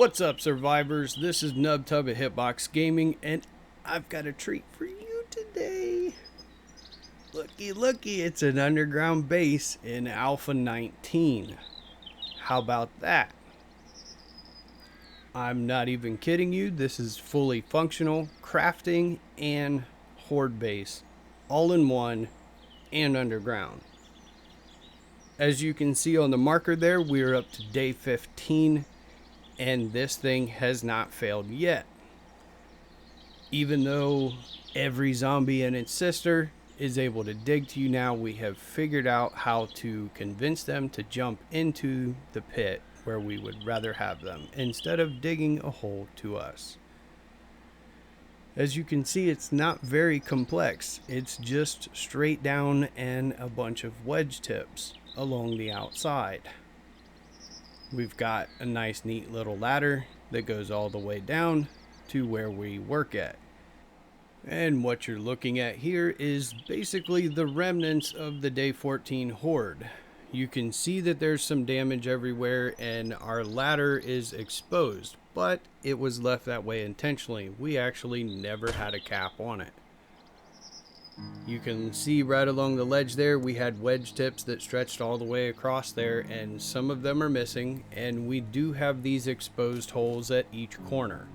What's up, survivors? This is NubTub at Hitbox Gaming, and I've got a treat for you today. Looky, looky, it's an underground base in Alpha 19. How about that? I'm not even kidding you. This is fully functional crafting and Horde base, all in one and underground. As you can see on the marker there, we're up to day 15. And this thing has not failed yet. Even though every zombie and its sister is able to dig to you now, we have figured out how to convince them to jump into the pit where we would rather have them, instead of digging a hole to us. As you can see, it's not very complex. It's just straight down and a bunch of wedge tips along the outside. We've got a nice neat little ladder that goes all the way down to where we work at. And what you're looking at here is basically the remnants of the day 14 Horde. You can see that there's some damage everywhere and our ladder is exposed, but it was left that way intentionally. We actually never had a cap on it. You can see right along the ledge there, we had wedge tips that stretched all the way across there, and some of them are missing, and we do have these exposed holes at each corner.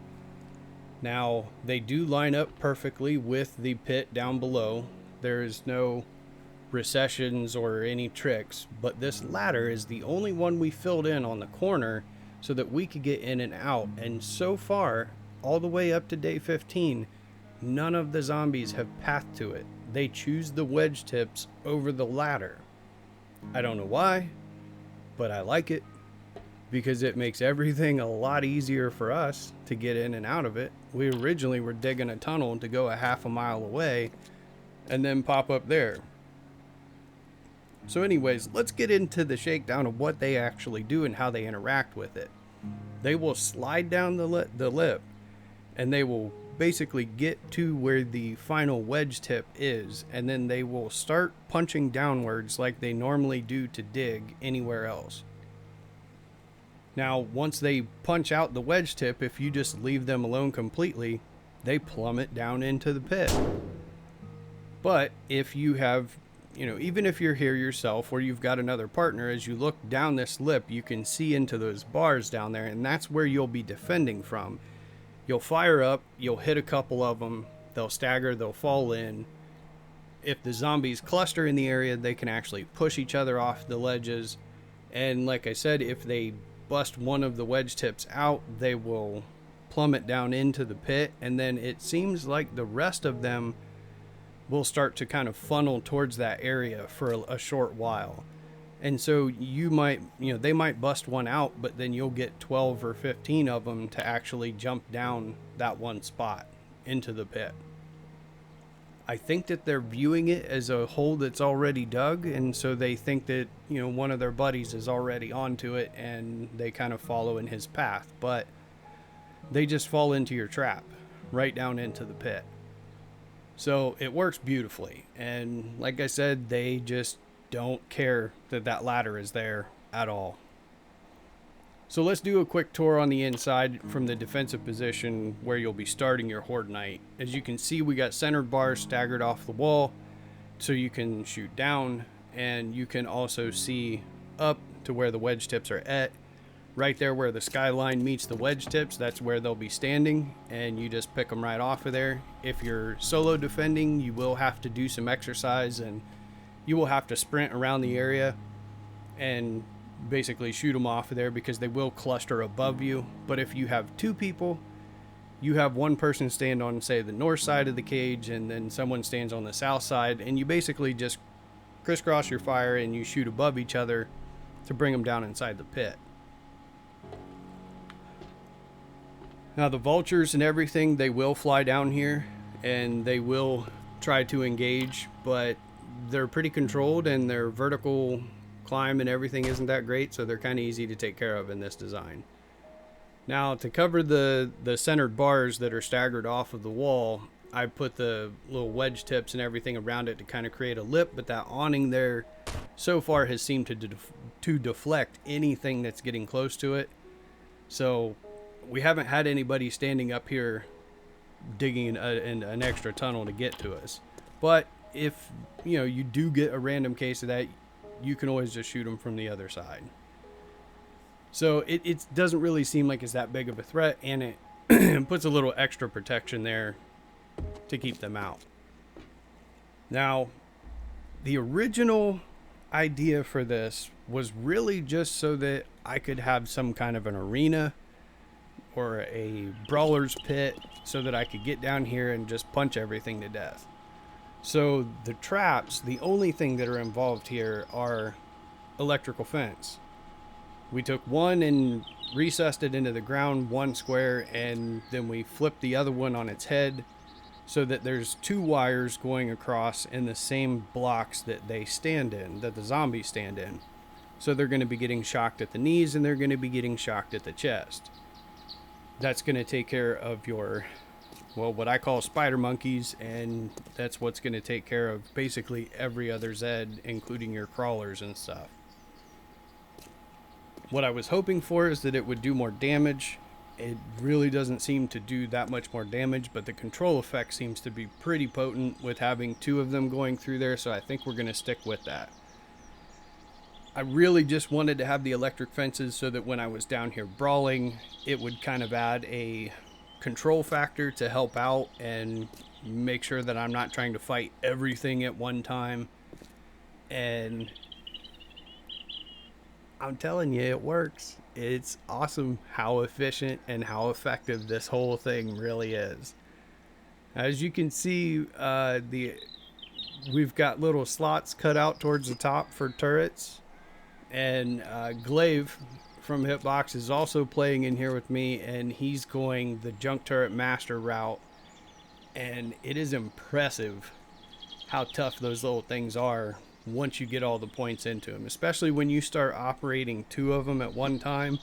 Now, they do line up perfectly with the pit down below. There is no recessions or any tricks, but this ladder is the only one we filled in on the corner so that we could get in and out, and so far, all the way up to day 15, none of the zombies have pathed to it. They choose the wedge tips over the ladder. I don't know why, but I like it because it makes everything a lot easier for us to get in and out of it. We originally were digging a tunnel to go a half a mile away and then pop up there. So anyways, let's get into the shakedown of what they actually do and how they interact with it. They will slide down the lip and they will basically get to where the final wedge tip is, and then they will start punching downwards like they normally do to dig anywhere else. Now, once they punch out the wedge tip, if you just leave them alone completely, they plummet down into the pit. But if you have, even if you're here yourself or you've got another partner, as you look down this lip, you can see into those bars down there, and that's where you'll be defending from. You'll fire up, you'll hit a couple of them, they'll stagger, they'll fall in. If the zombies cluster in the area, they can actually push each other off the ledges. And like I said, if they bust one of the wedge tips out, they will plummet down into the pit. And then it seems like the rest of them will start to kind of funnel towards that area for a short while. And so you might, they might bust one out, but then you'll get 12 or 15 of them to actually jump down that one spot into the pit. I think that they're viewing it as a hole that's already dug, and so they think that, one of their buddies is already onto it and they kind of follow in his path, but they just fall into your trap right down into the pit. So it works beautifully. And like I said, they just don't care that ladder is there at all. So let's do a quick tour on the inside from the defensive position where you'll be starting your Horde night. As you can see, we got centered bars staggered off the wall so you can shoot down, and you can also see up to where the wedge tips are at. Right there where the skyline meets the wedge tips, that's where they'll be standing, and you just pick them right off of there. If you're solo defending, you will have to do some exercise, and you will have to sprint around the area and basically shoot them off of there because they will cluster above you. But if you have two people, you have one person stand on, say, the north side of the cage, and then someone stands on the south side, and you basically just crisscross your fire and you shoot above each other to bring them down inside the pit. Now the vultures and everything, they will fly down here and they will try to engage, but they're pretty controlled and their vertical climb and everything isn't that great, so they're kind of easy to take care of in this design. Now to cover the centered bars that are staggered off of the wall, I put the little wedge tips and everything around it to kind of create a lip, but that awning there so far has seemed to deflect anything that's getting close to it. So we haven't had anybody standing up here digging an extra tunnel to get to us. But if you do get a random case of that, you can always just shoot them from the other side. So it doesn't really seem like it's that big of a threat, and it puts a little extra protection there to keep them out. Now, the original idea for this was really just so that I could have some kind of an arena or a brawler's pit so that I could get down here and just punch everything to death. So the traps, the only thing that are involved here are electrical fence. We took one and recessed it into the ground, one square, and then we flipped the other one on its head so that there's two wires going across in the same blocks that they stand in, that the zombies stand in. So they're going to be getting shocked at the knees and they're going to be getting shocked at the chest. That's going to take care of your, well, what I call spider monkeys, and that's what's going to take care of basically every other Zed, including your crawlers and stuff. What I was hoping for is that it would do more damage. It really doesn't seem to do that much more damage, but the control effect seems to be pretty potent with having two of them going through there, so I think we're going to stick with that. I really just wanted to have the electric fences so that when I was down here brawling, it would kind of add a control factor to help out and make sure that I'm not trying to fight everything at one time. And I'm telling you, it works. It's awesome how efficient and how effective this whole thing really is. As you can see, we've got little slots cut out towards the top for turrets. And Glaive from Hitbox is also playing in here with me, and he's going the junk turret master route. And it is impressive how tough those little things are once you get all the points into them, especially when you start operating two of them at one time.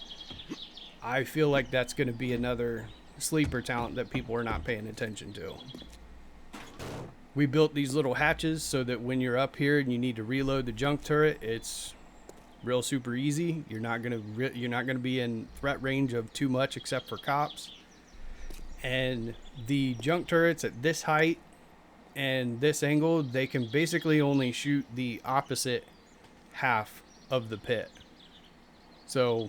I feel like that's going to be another sleeper talent that people are not paying attention to. We built these little hatches so that when you're up here and you need to reload the junk turret, it's real super easy. You're not going to be in threat range of too much except for cops. And the junk turrets at this height and this angle, they can basically only shoot the opposite half of the pit. So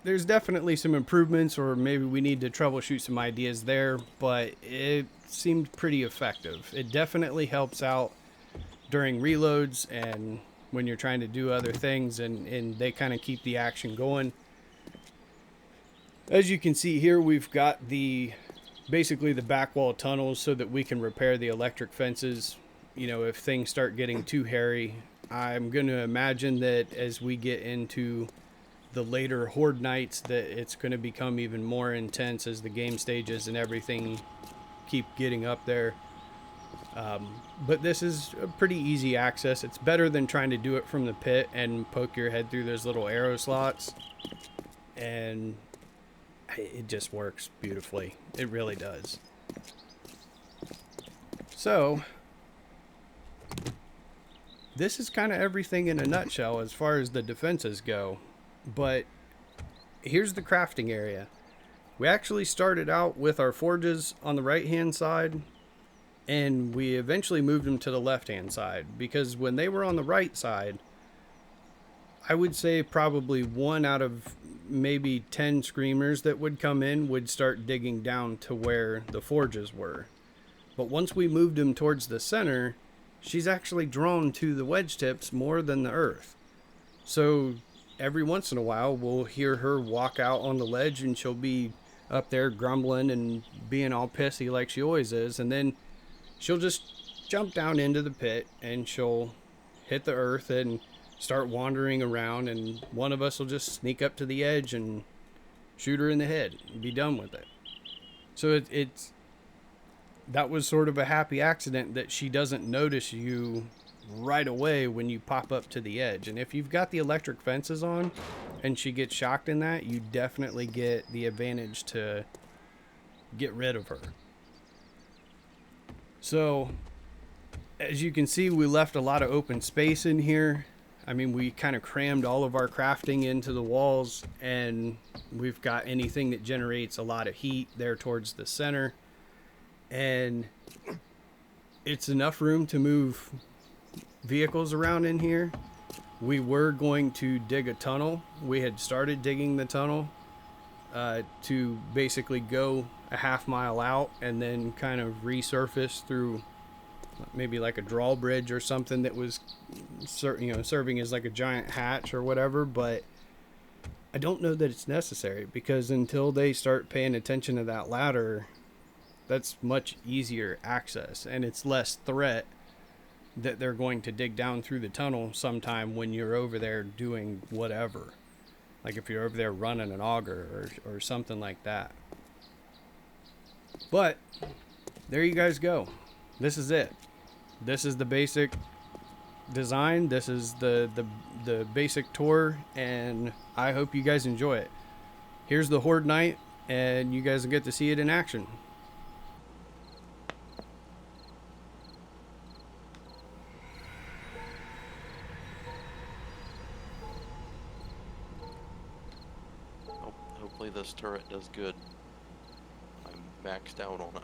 there's definitely some improvements, or maybe we need to troubleshoot some ideas there, but it seemed pretty effective. It definitely helps out during reloads and when you're trying to do other things, and they kind of keep the action going. As you can see here, we've got basically the back wall tunnels so that we can repair the electric fences, if things start getting too hairy. I'm going to imagine that as we get into the later Horde nights that it's going to become even more intense as the game stages and everything keep getting up there. But this is a pretty easy access. It's better than trying to do it from the pit and poke your head through those little arrow slots. And it just works beautifully. It really does. So this is kind of everything in a nutshell as far as the defenses go. But here's the crafting area. We actually started out with our forges on the right hand side, and we eventually moved them to the left hand side, because when they were on the right side, I would say probably 1 out of maybe 10 screamers that would come in would start digging down to where the forges were. But once we moved them towards the center, she's actually drawn to the wedge tips more than the earth. So every once in a while, we'll hear her walk out on the ledge, and she'll be up there grumbling and being all pissy like she always is. And then she'll just jump down into the pit, and she'll hit the earth and start wandering around, and one of us will just sneak up to the edge and shoot her in the head and be done with it. So that was sort of a happy accident that she doesn't notice you right away when you pop up to the edge. And if you've got the electric fences on and she gets shocked in that, you definitely get the advantage to get rid of her. So as you can see, we left a lot of open space in here. I mean, we kind of crammed all of our crafting into the walls, and we've got anything that generates a lot of heat there towards the center. And it's enough room to move vehicles around in here. We were going to dig a tunnel. We had started digging the tunnel to basically go a half-mile out and then kind of resurface through maybe like a drawbridge or something that was serving as like a giant hatch or whatever. But I don't know that it's necessary, because until they start paying attention to that ladder, that's much easier access, and it's less threat that they're going to dig down through the tunnel sometime when you're over there doing whatever. Like if you're over there running an auger or something like that. But there you guys go. This is it. This is the basic design. This is the basic tour, and I hope you guys enjoy it. Here's the Horde Night, and you guys will get to see it in action. Hopefully this turret does good. I'm maxed out on it.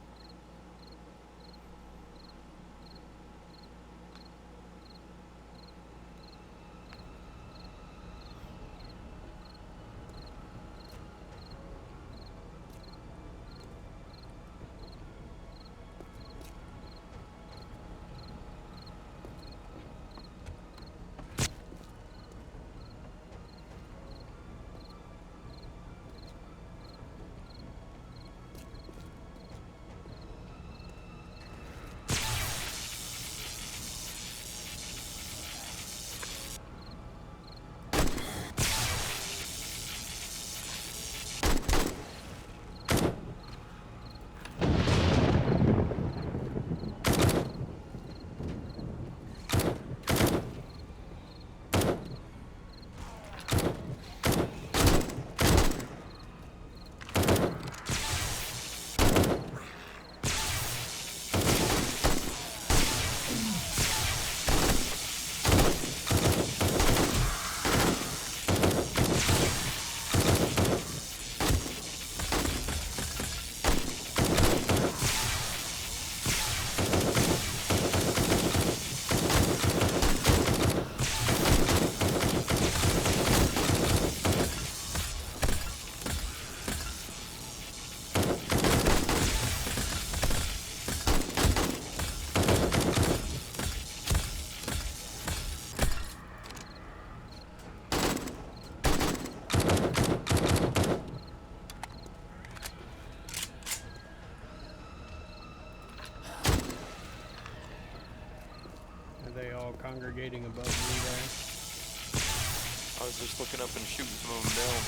Congregating above me there. I was just looking up and shooting some of them down.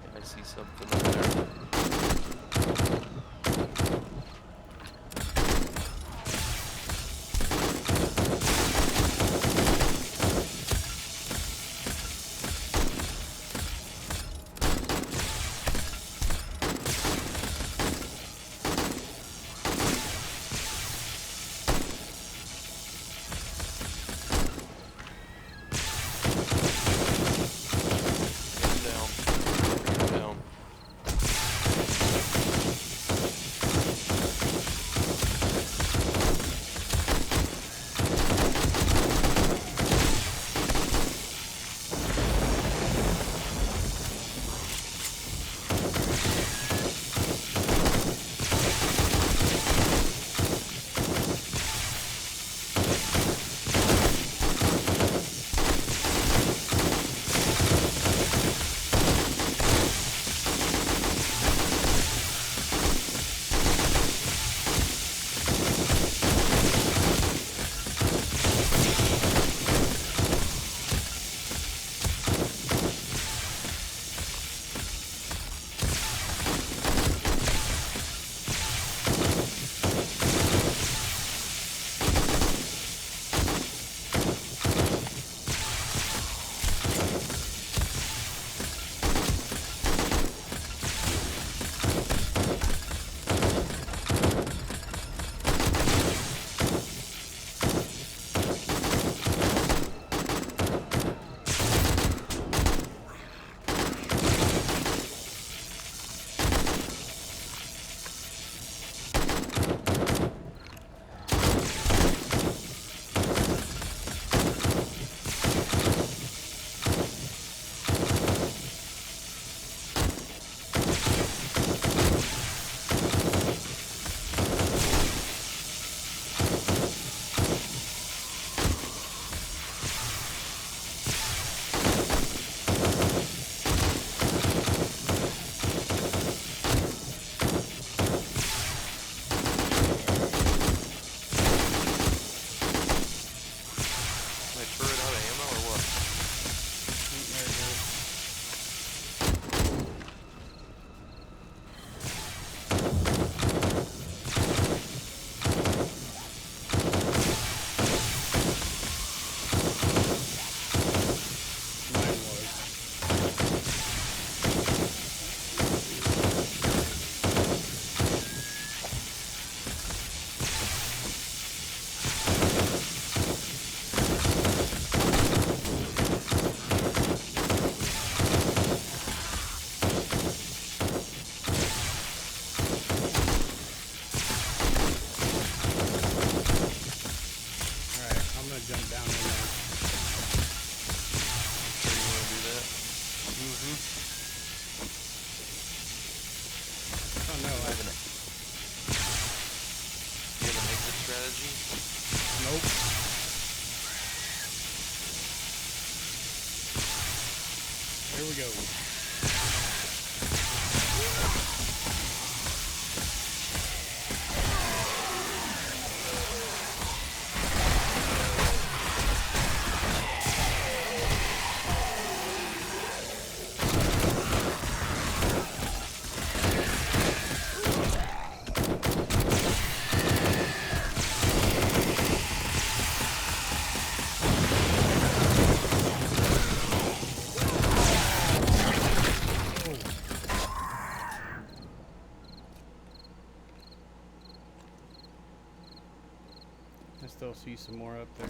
Yeah, I see something up there. Nope. There we go. I still see some more up there.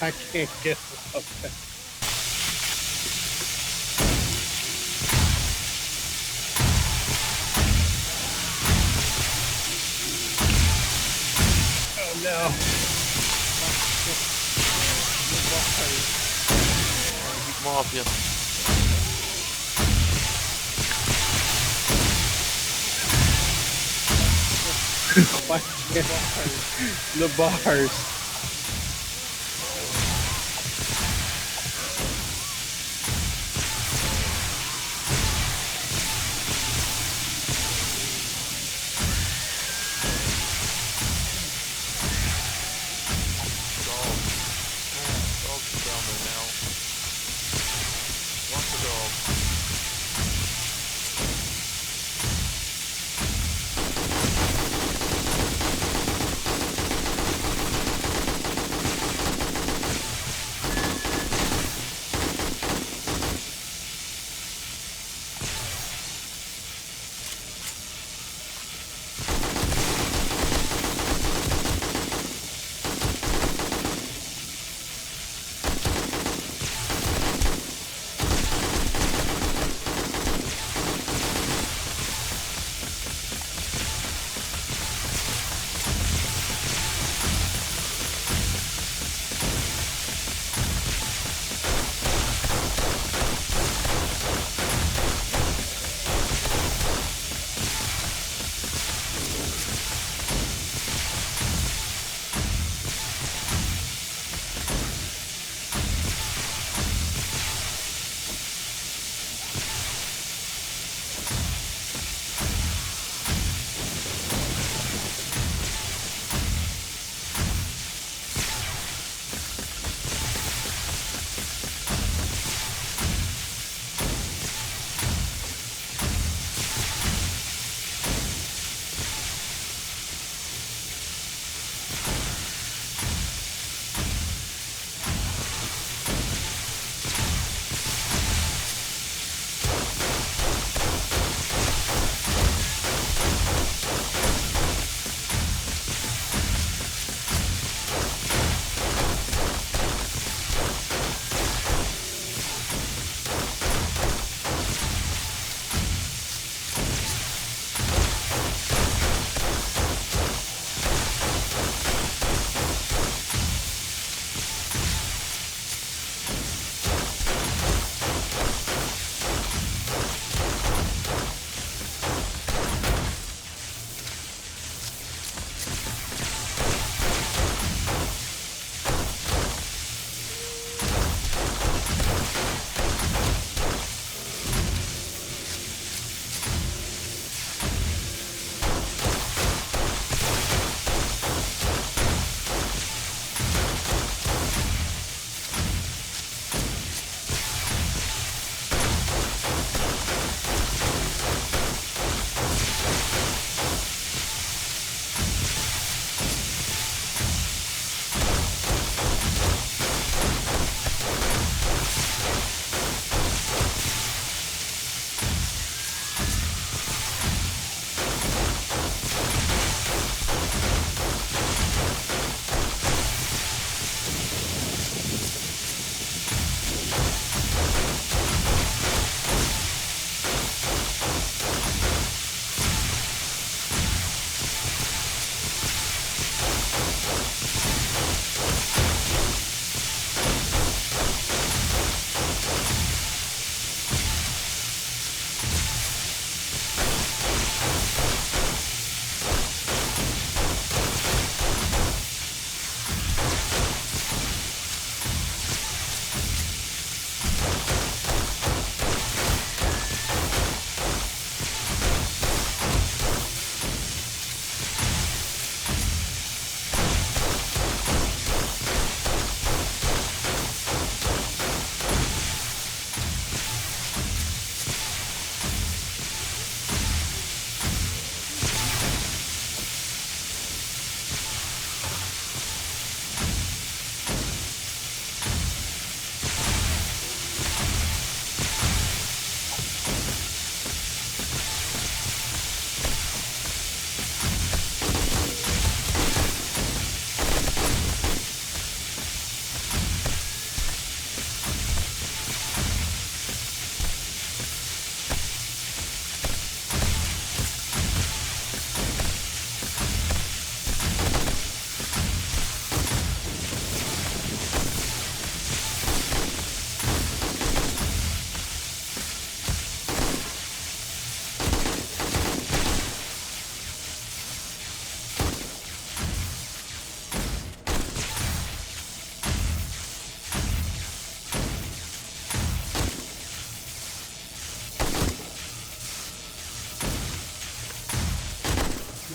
I can't get up there. Oh no. Keep 'em off you. Why can't the bars? Dogs are down there now. Lots of dogs.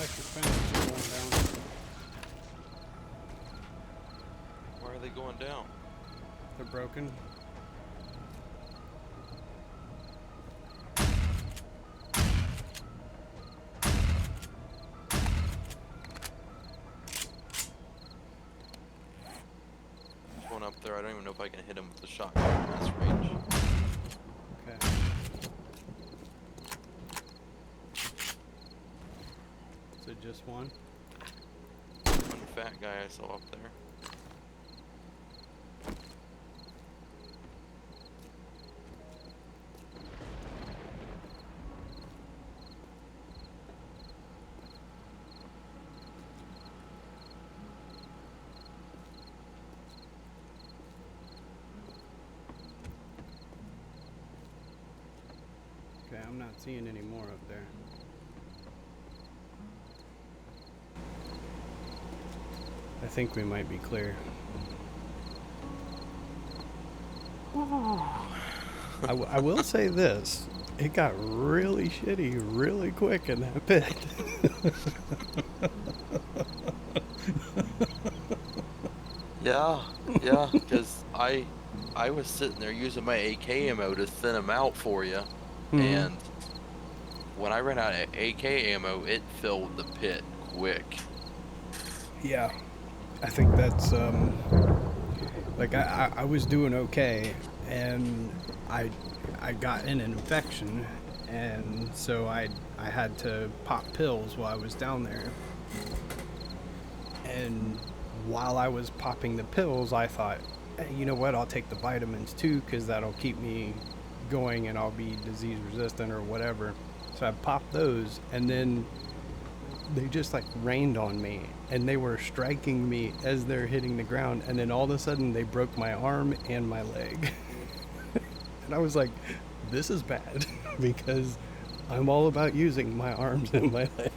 electric fences are going down. Why are they going down? They're broken. Going up there, I don't even know if I can hit him with the shotgun at this range. Okay. So just one? One fat guy I saw up there. Okay, I'm not seeing any more up there. I think we might be clear. I will say this. It got really shitty really quick in that pit. Yeah, because I was sitting there using my AK ammo to thin them out for you, and when I ran out of AK ammo, it filled the pit quick. Yeah, I think that's like I was doing okay, and I got an infection, and so I had to pop pills while I was down there. And while I was popping the pills, I thought, hey, you know what? I'll take the vitamins too, because that'll keep me going, and I'll be disease resistant or whatever. So I popped those, and then they just like rained on me, and they were striking me as they're hitting the ground, and then all of a sudden they broke my arm and my leg. And I was like, this is bad, because I'm all about using my arms and my legs.